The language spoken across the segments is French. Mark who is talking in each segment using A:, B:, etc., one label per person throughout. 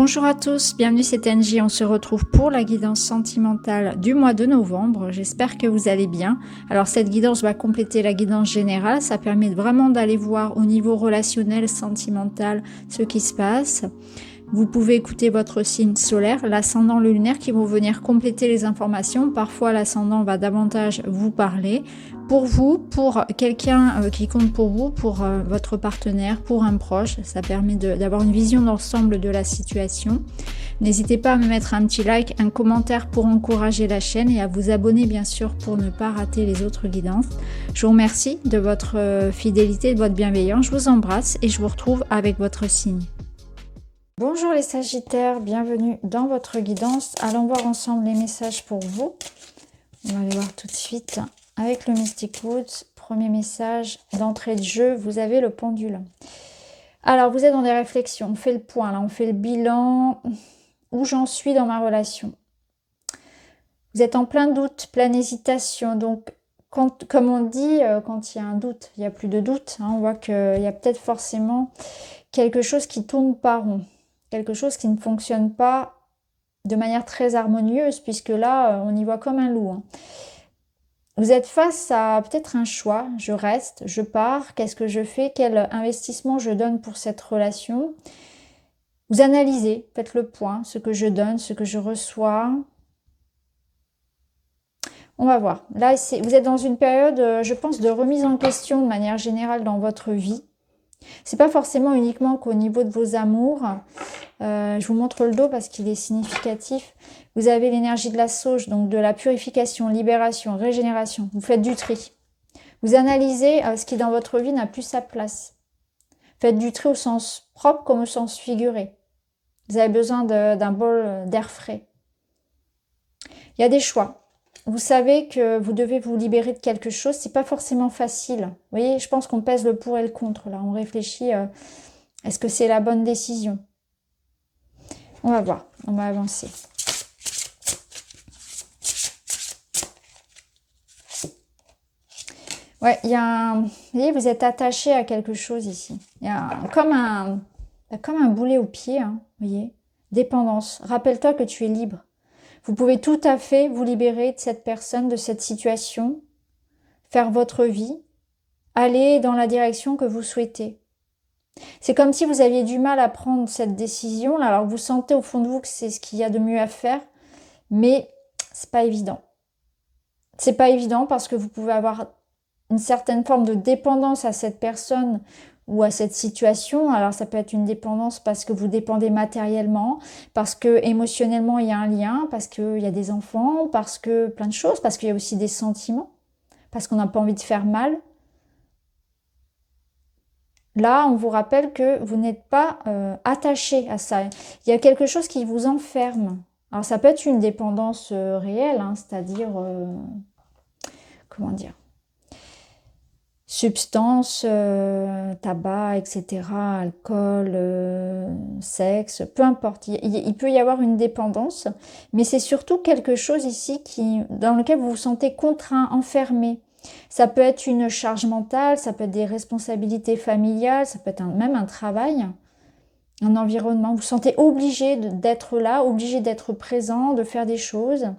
A: Bonjour à tous, bienvenue c'est Angie, on se retrouve pour la guidance sentimentale du mois de novembre, j'espère que vous allez bien. Alors cette guidance va compléter la guidance générale, ça permet vraiment d'aller voir au niveau relationnel, sentimental, ce qui se passe. Vous pouvez écouter votre signe solaire, l'ascendant, le lunaire qui vont venir compléter les informations. Parfois, l'ascendant va davantage vous parler. Pour vous, pour quelqu'un qui compte pour vous, pour votre partenaire, pour un proche, ça permet d'avoir une vision d'ensemble de la situation. N'hésitez pas à me mettre un petit like, un commentaire pour encourager la chaîne et à vous abonner bien sûr pour ne pas rater les autres guidances. Je vous remercie de votre fidélité et de votre bienveillance. Je vous embrasse et je vous retrouve avec votre signe. Bonjour les Sagittaires, bienvenue dans votre guidance. Allons voir ensemble les messages pour vous. On va aller voir tout de suite avec le Mystic Woods. Premier message d'entrée de jeu, vous avez le pendule. Alors vous êtes dans des réflexions, on fait le point là, on fait le bilan. Où j'en suis dans ma relation? Vous êtes en plein doute, pleine hésitation. Donc comme on dit, quand il y a un doute, il n'y a plus de doute. On voit qu'il y a peut-être forcément quelque chose qui tourne pas rond. Quelque chose qui ne fonctionne pas de manière très harmonieuse, puisque là, on y voit comme un loup. Vous êtes face à peut-être un choix. Je reste, je pars, qu'est-ce que je fais? Quel investissement je donne pour cette relation? Vous analysez, faites le point, ce que je donne, ce que je reçois. On va voir. Là, vous êtes dans une période, je pense, de remise en question de manière générale dans votre vie. C'est pas forcément uniquement qu'au niveau de vos amours. Je vous montre le dos parce qu'il est significatif. Vous avez l'énergie de la sauge, donc de la purification, libération, régénération. Vous faites du tri. Vous analysez ce qui dans votre vie n'a plus sa place. Faites du tri au sens propre comme au sens figuré. Vous avez besoin d'un bol d'air frais. Il y a des choix. Vous savez que vous devez vous libérer de quelque chose. C'est pas forcément facile. Vous voyez, je pense qu'on pèse le pour et le contre. Là, on réfléchit. Est-ce que c'est la bonne décision? On va voir. On va avancer. Ouais, il y a un... Vous voyez, vous êtes attaché à quelque chose ici. Il y a comme un boulet au pied, vous voyez. Dépendance. Rappelle-toi que tu es libre. Vous pouvez tout à fait vous libérer de cette personne, de cette situation, faire votre vie, aller dans la direction que vous souhaitez. C'est comme si vous aviez du mal à prendre cette décision. Alors vous sentez au fond de vous que c'est ce qu'il y a de mieux à faire, mais c'est pas évident. C'est pas évident parce que vous pouvez avoir une certaine forme de dépendance à cette personne ou à cette situation. Alors ça peut être une dépendance parce que vous dépendez matériellement, parce que émotionnellement il y a un lien, parce qu'il y a des enfants, parce que plein de choses, parce qu'il y a aussi des sentiments, parce qu'on n'a pas envie de faire mal. Là, on vous rappelle que vous n'êtes pas attaché à ça. Il y a quelque chose qui vous enferme. Alors ça peut être une dépendance réelle, c'est-à-dire, comment dire, substances, tabac, etc., alcool, sexe, peu importe. Il peut y avoir une dépendance, mais c'est surtout quelque chose ici dans lequel vous vous sentez contraint, enfermé. Ça peut être une charge mentale, ça peut être des responsabilités familiales, ça peut être même un travail, un environnement. Vous vous sentez obligé d'être là, obligé d'être présent, de faire des choses.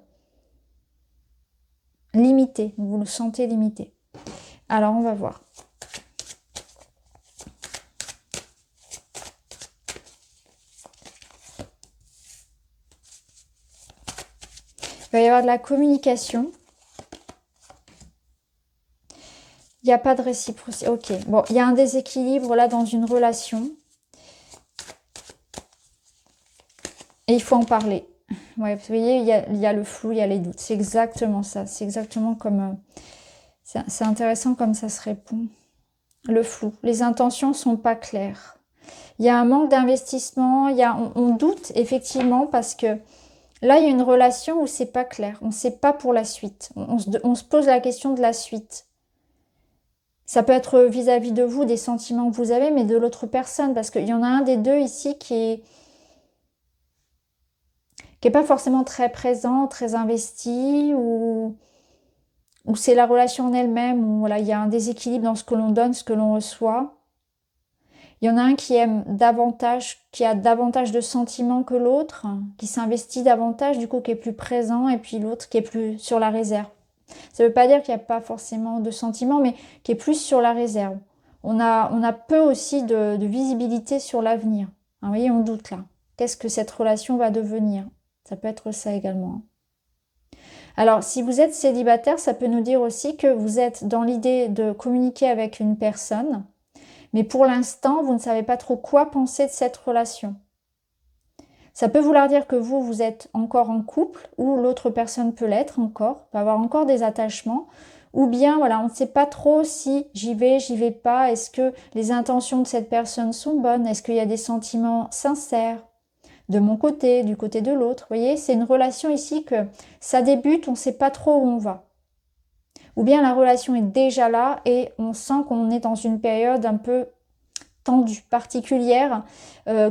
A: Limité, vous le sentez limité. Alors, on va voir. Il va y avoir de la communication. Il n'y a pas de réciprocité. Ok, bon, il y a un déséquilibre là dans une relation. Et il faut en parler. Ouais, vous voyez, il y a le flou, il y a les doutes. C'est exactement ça. C'est exactement comme... c'est intéressant comme ça se répond. Le flou. Les intentions ne sont pas claires. Il y a un manque d'investissement. On doute effectivement parce que là, il y a une relation où c'est pas clair. On ne sait pas pour la suite. On se pose la question de la suite. Ça peut être vis-à-vis de vous, des sentiments que vous avez, mais de l'autre personne. Parce qu'il y en a un des deux ici qui est pas forcément très présent, très investi, ou c'est la relation en elle-même, où voilà, il y a un déséquilibre dans ce que l'on donne, ce que l'on reçoit. Il y en a un qui aime davantage, qui a davantage de sentiments que l'autre, qui s'investit davantage, du coup qui est plus présent, et puis l'autre qui est plus sur la réserve. Ça ne veut pas dire qu'il n'y a pas forcément de sentiments, mais qui est plus sur la réserve. On a peu aussi de visibilité sur l'avenir. Vous voyez, on doute là. Qu'est-ce que cette relation va devenir? Ça peut être ça également. Alors, si vous êtes célibataire, ça peut nous dire aussi que vous êtes dans l'idée de communiquer avec une personne, mais pour l'instant, vous ne savez pas trop quoi penser de cette relation. Ça peut vouloir dire que vous êtes encore en couple, ou l'autre personne peut l'être encore, peut avoir encore des attachements, ou bien, voilà, on ne sait pas trop si j'y vais pas, est-ce que les intentions de cette personne sont bonnes, est-ce qu'il y a des sentiments sincères de mon côté, du côté de l'autre. Vous voyez, c'est une relation ici que ça débute, on ne sait pas trop où on va. Ou bien la relation est déjà là et on sent qu'on est dans une période un peu tendue, particulière,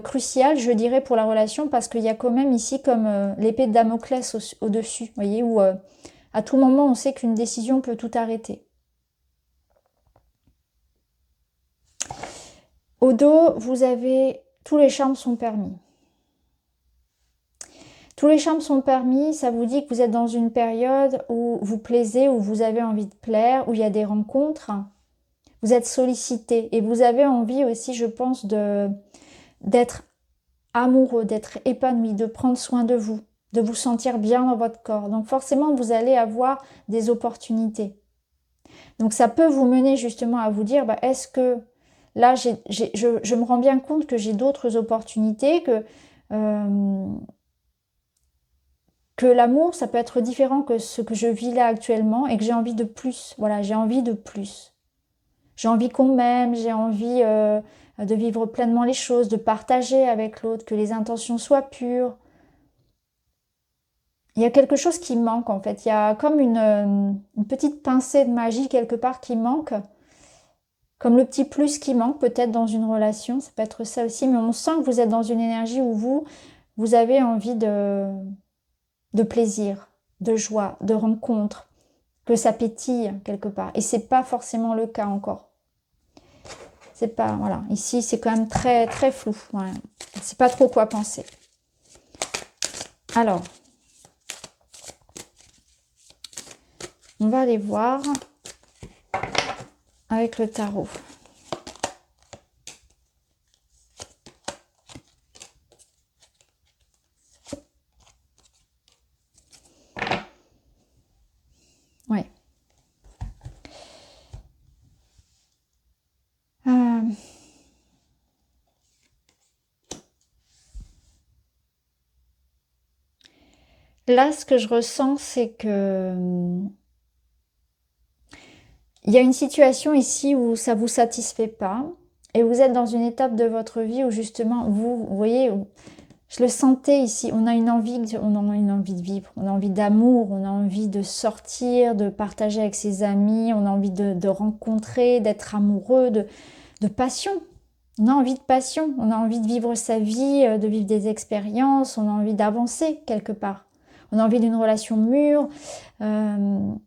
A: cruciale, je dirais, pour la relation, parce qu'il y a quand même ici comme l'épée de Damoclès au-dessus, vous voyez, où à tout moment on sait qu'une décision peut tout arrêter. Au dos, vous avez tous les charmes sont permis. Tous les charmes sont permis, ça vous dit que vous êtes dans une période où vous plaisez, où vous avez envie de plaire, où il y a des rencontres. Vous êtes sollicité et vous avez envie aussi, je pense, d'être amoureux, d'être épanoui, de prendre soin de vous sentir bien dans votre corps. Donc forcément, vous allez avoir des opportunités. Donc ça peut vous mener justement à vous dire, bah, est-ce que là, je me rends bien compte que j'ai d'autres opportunités, que l'amour, ça peut être différent que ce que je vis là actuellement et que j'ai envie de plus. Voilà, j'ai envie de plus. J'ai envie qu'on m'aime, j'ai envie de vivre pleinement les choses, de partager avec l'autre, que les intentions soient pures. Il y a quelque chose qui manque en fait. Il y a comme une petite pincée de magie quelque part qui manque. Comme le petit plus qui manque peut-être dans une relation. Ça peut être ça aussi. Mais on sent que vous êtes dans une énergie où vous avez envie de plaisir, de joie, de rencontre, que ça pétille quelque part. Et c'est pas forcément le cas encore. C'est pas, voilà, ici c'est quand même très très flou. Voilà. C'est pas trop quoi penser. Alors, on va aller voir avec le tarot. Ouais. Là, ce que je ressens, c'est que il y a une situation ici où ça vous satisfait pas et vous êtes dans une étape de votre vie où justement, vous voyez, je le sentais ici, on a une envie de vivre, on a envie d'amour, on a envie de sortir, de partager avec ses amis, on a envie de rencontrer, d'être amoureux, de passion. On a envie de passion, on a envie de vivre sa vie, de vivre des expériences, on a envie d'avancer quelque part. On a envie d'une relation mûre, on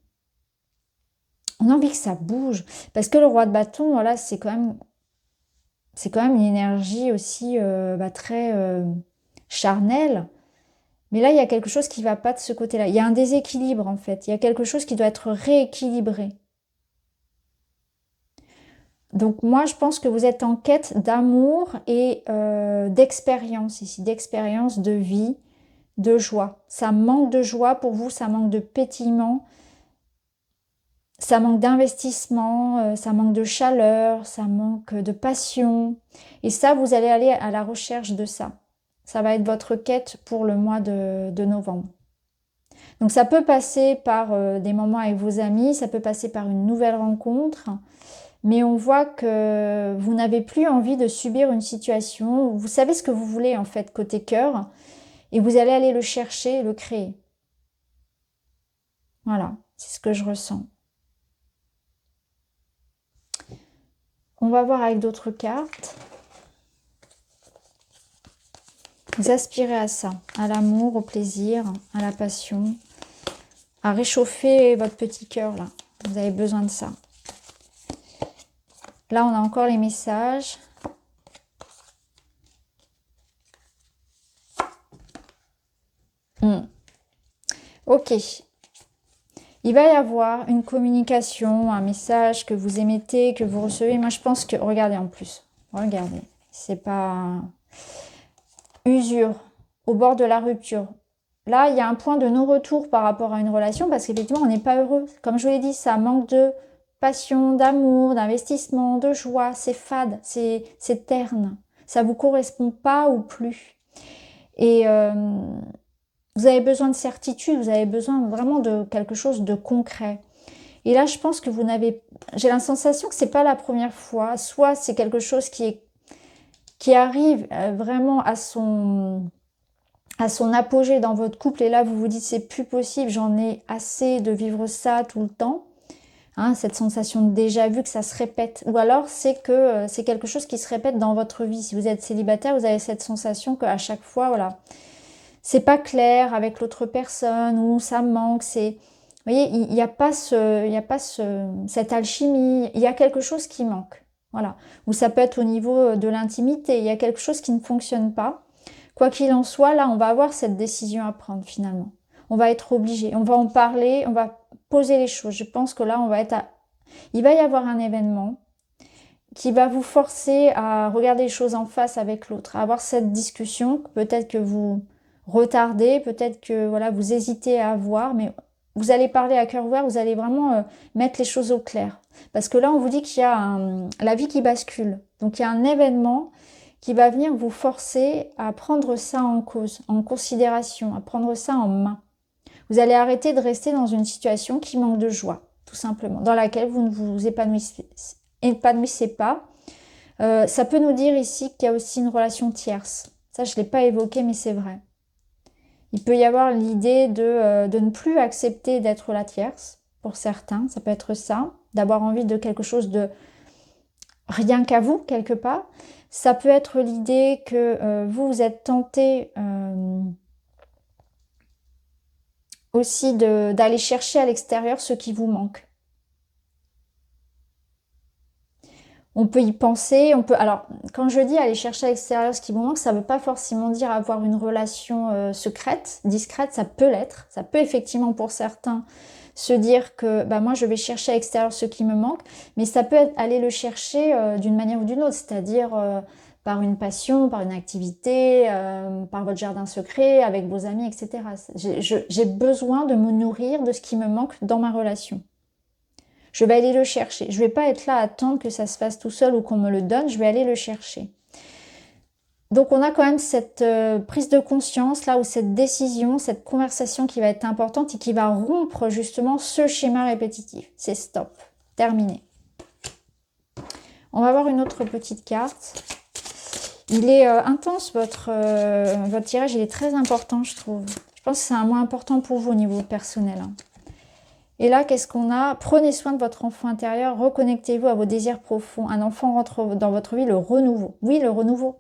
A: a envie que ça bouge. Parce que le roi de bâton, voilà, c'est quand même une énergie aussi très charnelle. Mais là, il y a quelque chose qui ne va pas de ce côté-là. Il y a un déséquilibre en fait. Il y a quelque chose qui doit être rééquilibré. Donc moi, je pense que vous êtes en quête d'amour et d'expérience ici, d'expérience de vie, de joie. Ça manque de joie pour vous, ça manque de pétillement, ça manque d'investissement, ça manque de chaleur, ça manque de passion. Et ça, vous allez aller à la recherche de ça. Ça va être votre quête pour le mois de novembre. Donc ça peut passer par des moments avec vos amis, ça peut passer par une nouvelle rencontre. Mais on voit que vous n'avez plus envie de subir une situation. Vous savez ce que vous voulez en fait côté cœur. Et vous allez aller le chercher, le créer. Voilà, c'est ce que je ressens. On va voir avec d'autres cartes. Vous aspirez à ça, à l'amour, au plaisir, à la passion, à réchauffer votre petit cœur là. Vous avez besoin de ça. Là, on a encore les messages. Ok. Il va y avoir une communication, un message que vous émettez, que vous recevez. Moi, je pense que... Regardez en plus. Regardez. C'est pas... Usure. Au bord de la rupture. Là, il y a un point de non-retour par rapport à une relation parce qu'effectivement, on n'est pas heureux. Comme je vous l'ai dit, ça manque de passion, d'amour, d'investissement, de joie. C'est fade, c'est terne. Ça vous correspond pas ou plus. Et vous avez besoin de certitude, vous avez besoin vraiment de quelque chose de concret. Et là, je pense que vous n'avez... J'ai la sensation que c'est pas la première fois. Soit c'est quelque chose qui arrive vraiment à son apogée dans votre couple et là vous vous dites c'est plus possible, j'en ai assez de vivre ça tout le temps, hein, cette sensation de déjà vu que ça se répète, ou alors c'est que c'est quelque chose qui se répète dans votre vie. Si vous êtes célibataire, vous avez cette sensation qu'à chaque fois, voilà, c'est pas clair avec l'autre personne ou ça manque, c'est... Vous voyez, il n'y a pas cette alchimie, il y a quelque chose qui manque, voilà. Ou ça peut être au niveau de l'intimité, il y a quelque chose qui ne fonctionne pas. Quoi qu'il en soit, là, on va avoir cette décision à prendre finalement. On va être obligé, on va en parler, on va poser les choses. Je pense que là, il va y avoir un événement qui va vous forcer à regarder les choses en face avec l'autre, à avoir cette discussion. Peut-être que vous retardez, peut-être que voilà, vous hésitez à avoir, mais vous allez parler à cœur ouvert, vous allez vraiment mettre les choses au clair. Parce que là, on vous dit qu'il y a la vie qui bascule. Donc, il y a un événement qui va venir vous forcer à prendre ça en cause, en considération, à prendre ça en main. Vous allez arrêter de rester dans une situation qui manque de joie, tout simplement, dans laquelle vous ne vous épanouissez pas. Ça peut nous dire ici qu'il y a aussi une relation tierce. Ça, je ne l'ai pas évoqué, mais c'est vrai. Il peut y avoir l'idée de ne plus accepter d'être la tierce, pour certains, ça peut être ça, d'avoir envie de quelque chose de rien qu'à vous, quelque part. Ça peut être l'idée que vous êtes tenté aussi d'aller chercher à l'extérieur ce qui vous manque. On peut y penser, alors, quand je dis aller chercher à l'extérieur ce qui vous manque, ça ne veut pas forcément dire avoir une relation secrète, discrète, ça peut l'être. Ça peut effectivement pour certains se dire que bah, moi je vais chercher à l'extérieur ce qui me manque, mais ça peut être aller le chercher d'une manière ou d'une autre, c'est-à-dire par une passion, par une activité, par votre jardin secret, avec vos amis, etc. J'ai besoin de me nourrir de ce qui me manque dans ma relation. Je vais aller le chercher. Je ne vais pas être là à attendre que ça se fasse tout seul ou qu'on me le donne, je vais aller le chercher. Donc on a quand même cette prise de conscience là, ou cette décision, cette conversation qui va être importante et qui va rompre justement ce schéma répétitif. C'est stop, terminé. On va voir une autre petite carte. Il est intense, votre tirage, il est très important, je trouve. Je pense que c'est un mois important pour vous au niveau personnel. Hein. Et là, qu'est-ce qu'on a? Prenez soin de votre enfant intérieur, reconnectez-vous à vos désirs profonds. Un enfant rentre dans votre vie, le renouveau. Oui, le renouveau.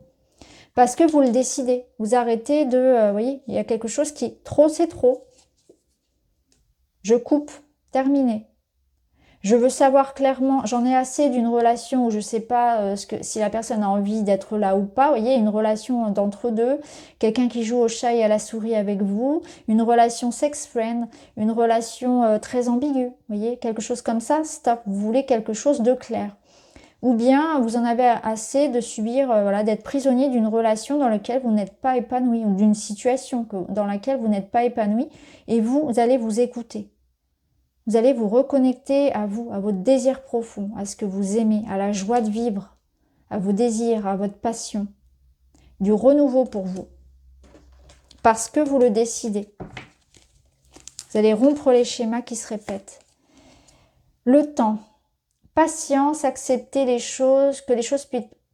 A: Parce que vous le décidez. Vous arrêtez de... vous voyez, il y a quelque chose qui... Trop, c'est trop. Je coupe. Terminé. Je veux savoir clairement, j'en ai assez d'une relation où je ne sais pas si la personne a envie d'être là ou pas. Vous voyez, une relation d'entre deux, quelqu'un qui joue au chat et à la souris avec vous, une relation sex-friend, une relation très ambiguë. Vous voyez, quelque chose comme ça, stop. Vous voulez quelque chose de clair. Ou bien vous en avez assez de subir, voilà, d'être prisonnier d'une relation dans laquelle vous n'êtes pas épanoui ou d'une situation dans laquelle vous n'êtes pas épanoui et vous allez vous écouter. Vous allez vous reconnecter à vous, à votre désir profond, à ce que vous aimez, à la joie de vivre, à vos désirs, à votre passion, du renouveau pour vous. Parce que vous le décidez. Vous allez rompre les schémas qui se répètent. Le temps. Patience, accepter les choses, que les choses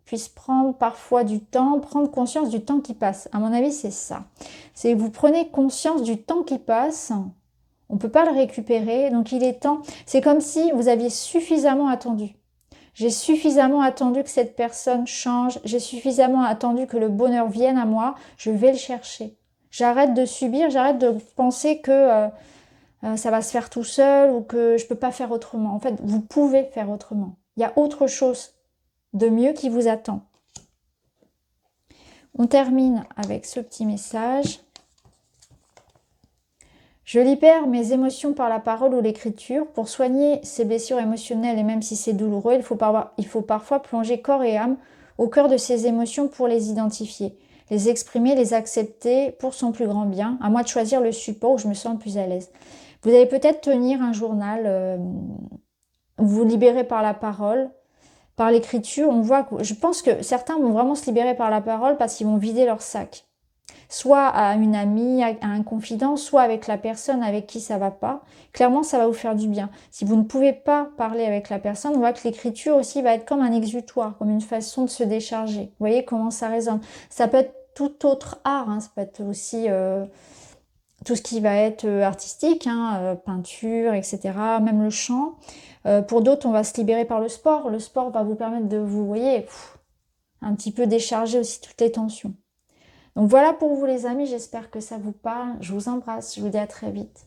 A: puissent prendre parfois du temps, prendre conscience du temps qui passe. À mon avis, c'est ça. C'est que vous prenez conscience du temps qui passe. On ne peut pas le récupérer, donc il est temps. C'est comme si vous aviez suffisamment attendu. J'ai suffisamment attendu que cette personne change. J'ai suffisamment attendu que le bonheur vienne à moi. Je vais le chercher. J'arrête de subir, j'arrête de penser que ça va se faire tout seul ou que je ne peux pas faire autrement. En fait, vous pouvez faire autrement. Il y a autre chose de mieux qui vous attend. On termine avec ce petit message. Je libère mes émotions par la parole ou l'écriture. Pour soigner ces blessures émotionnelles et même si c'est douloureux, il faut parfois plonger corps et âme au cœur de ces émotions pour les identifier, les exprimer, les accepter pour son plus grand bien. À moi de choisir le support où je me sens le plus à l'aise. Vous allez peut-être tenir un journal, vous libérer par la parole, par l'écriture. Je pense que certains vont vraiment se libérer par la parole parce qu'ils vont vider leur sac. Soit à une amie, à un confident, soit avec la personne avec qui ça va pas. Clairement, ça va vous faire du bien. Si vous ne pouvez pas parler avec la personne, on voit que l'écriture aussi va être comme un exutoire, comme une façon de se décharger. Vous voyez comment ça résonne. Ça peut être tout autre art, hein. Ça peut être aussi tout ce qui va être artistique, hein, peinture, etc. Même le chant. Pour d'autres, on va se libérer par le sport. Le sport va vous permettre de vous, voyez, un petit peu décharger aussi toutes les tensions. Donc voilà pour vous les amis, j'espère que ça vous parle. Je vous embrasse, je vous dis à très vite.